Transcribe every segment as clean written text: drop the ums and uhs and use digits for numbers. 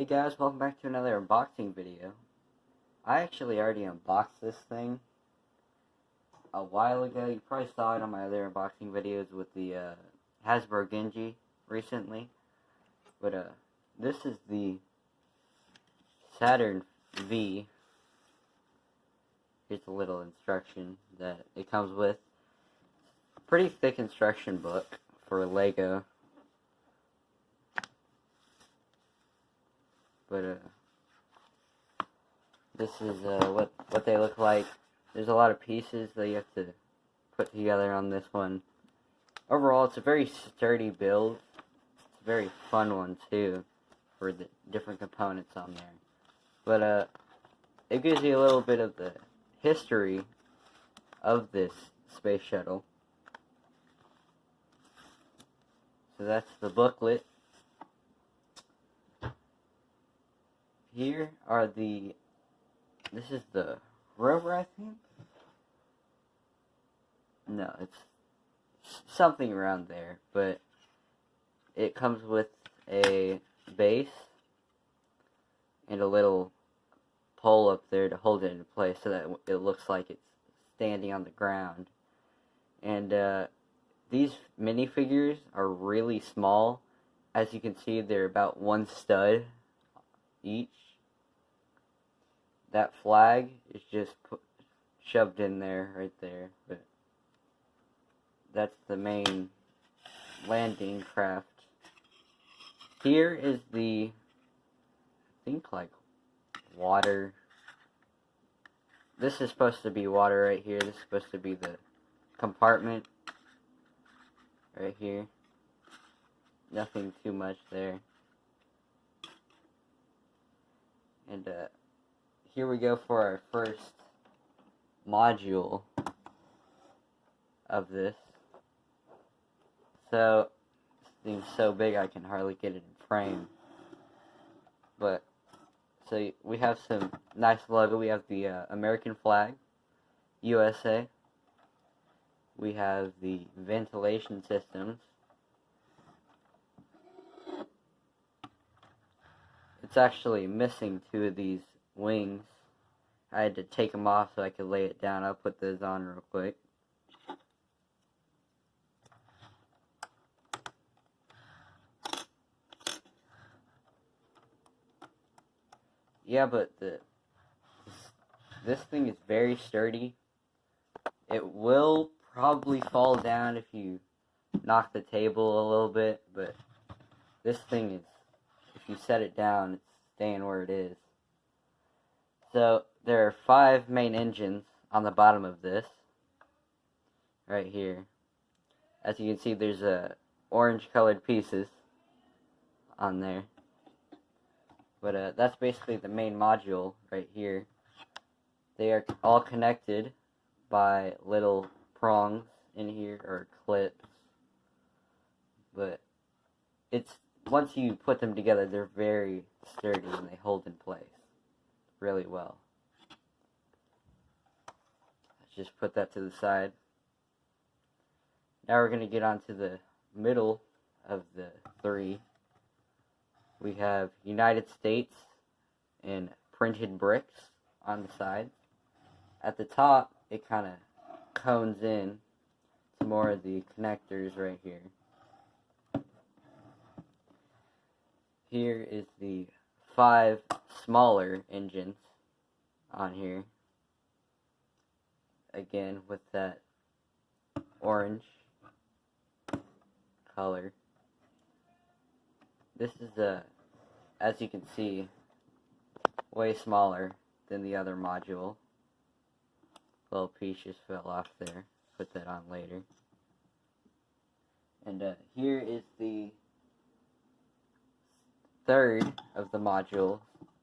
guys, welcome back to another unboxing video. I actually already unboxed this thing a while ago. You probably saw it on my other unboxing videos with the Hasbro Genji recently. But this is the Saturn V. Here's a little instruction that it comes with. Pretty thick instruction book for Lego. But this is what they look like. There's a lot of pieces that you have to put together on this one. Overall, it's a very sturdy build. It's a very fun one too, for the different components on there. But it gives you a little bit of the history of this space shuttle. So that's the booklet. Here are this is the rover, I think? No, it's something around there, but it comes with a base and a little pole up there to hold it in place so that it looks like it's standing on the ground. And these minifigures are really small. As you can see, they're about one stud each. That flag is just shoved in there, right there, but that's the main landing craft. Here is the, I think, like, water. This is supposed to be water right here. This is supposed to be the compartment right here. Nothing too much there. And here we go for our first module of this. So, this thing's so big I can hardly get it in frame. But, so we have some nice logo. We have the American flag, USA. We have the ventilation systems. It's actually missing two of these wings. I had to take them off so I could lay it down. I'll put those on real quick. Yeah, but this thing is very sturdy. It will probably fall down if you knock the table a little bit, but this thing is, if you set it down, it's staying where it is. So, there are 5 main engines on the bottom of this, right here. As you can see, there's orange colored pieces on there. But that's basically the main module right here. They are all connected by little prongs in here, or clips. But it's, once you put them together, they're very sturdy and they hold in place really well. Let's just put that to the side. Now we're going to get onto the middle of the 3. We have United States in printed bricks on the side. At the top, it kind of cones in to more of the connectors right here. Here is the 5 smaller engines on here. Again, with that orange color. This is, as you can see, way smaller than the other module. Little piece just fell off there. Put that on later. And here is the 3rd of the module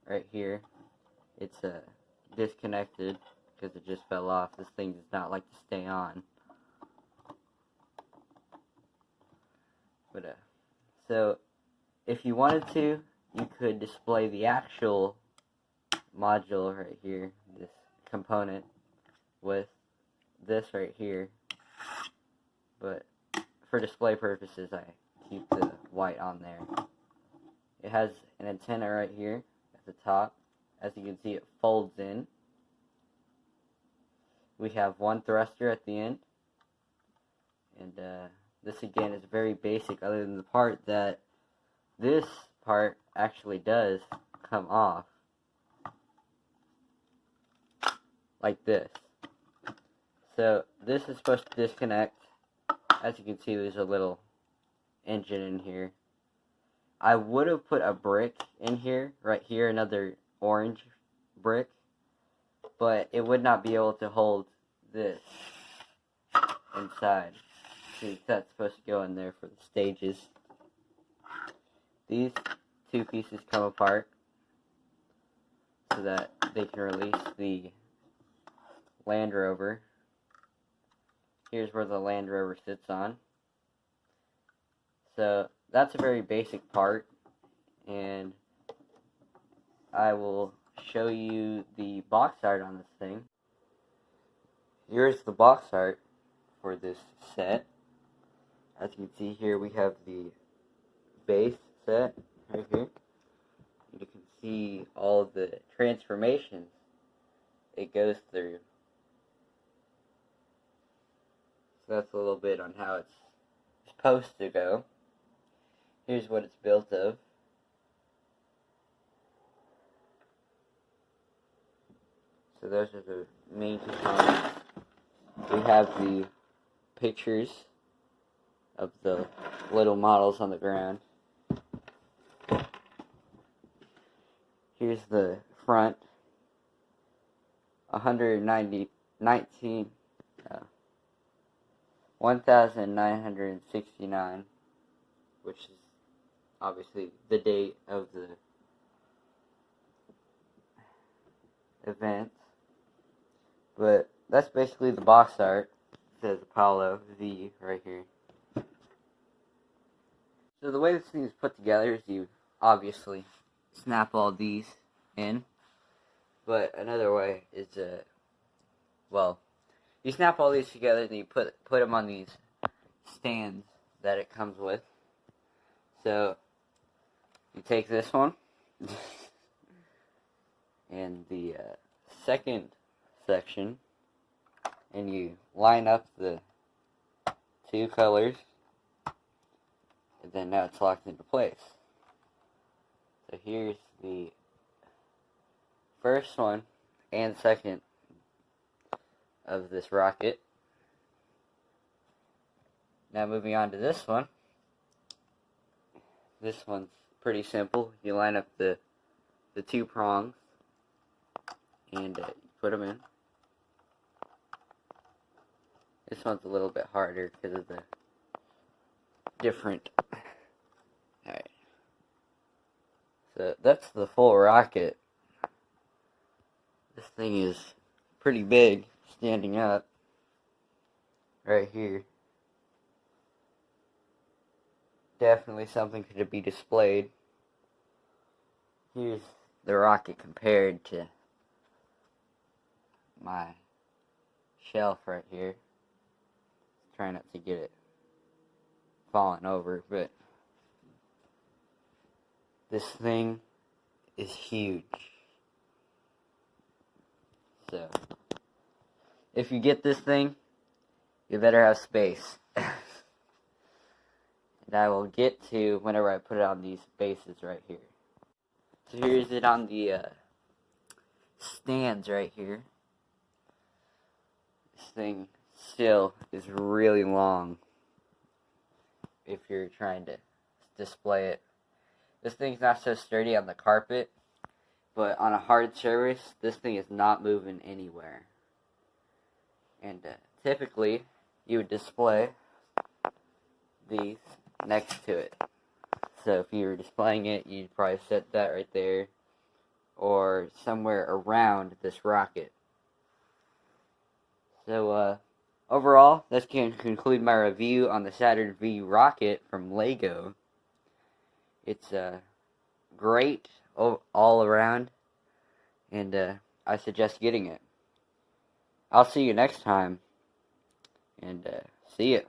right here. It's disconnected because it just fell off. This thing does not like to stay on. But so if you wanted to, you could display the actual module right here, this component, with this right here. But for display purposes, I keep the white on there. it has an antenna right here at the top. As you can see, it folds in. We have one thruster at the end, and this again is very basic, other than the part that this part actually does come off like this. So this is supposed to disconnect. As you can see, there's a little engine in here. I would have put a brick in here, right here, another orange brick, but it would not be able to hold this inside. See, that's supposed to go in there for the stages. These two pieces come apart so that they can release the Land Rover. Here's where the Land Rover sits on. So that's a very basic part, and I will show you the box art on this thing. Here's the box art for this set. As you can see here, we have the base set right here. And you can see all the transformations it goes through. So that's a little bit on how it's supposed to go. Here's what it's built of. So those are the main components. We have the pictures of the little models on the ground. Here's the front. 1,969, which is obviously the date of the event. But that's basically the box art. It says Apollo V right here. So the way this thing is put together is you obviously snap all these in. But another way is, well, you snap all these together and you put them on these stands that it comes with. So you take this one and the second section, and you line up the two colors, and then now it's locked into place. So here's the first one and second of this rocket. Now moving on to this one. This one's pretty simple. You line up the two prongs and you put them in. This one's a little bit harder because of the different. Alright. So that's the full rocket. This thing is pretty big standing up right here. Definitely something to be displayed. Here's the rocket compared to my shelf right here. Try not to get it falling over, but this thing is huge. So, if you get this thing, you better have space. And I will get to whenever I put it on these bases right here. So here's it on the stands right here. This thing still is really long if you're trying to display it. This thing's not so sturdy on the carpet, but on a hard surface, this thing is not moving anywhere. And typically, you would display these next to it. So if you were displaying it, you'd probably set that right there, or somewhere around this rocket. So, overall, that's going to conclude my review on the Saturn V rocket from LEGO. It's great all around, and I suggest getting it. I'll see you next time, and see ya.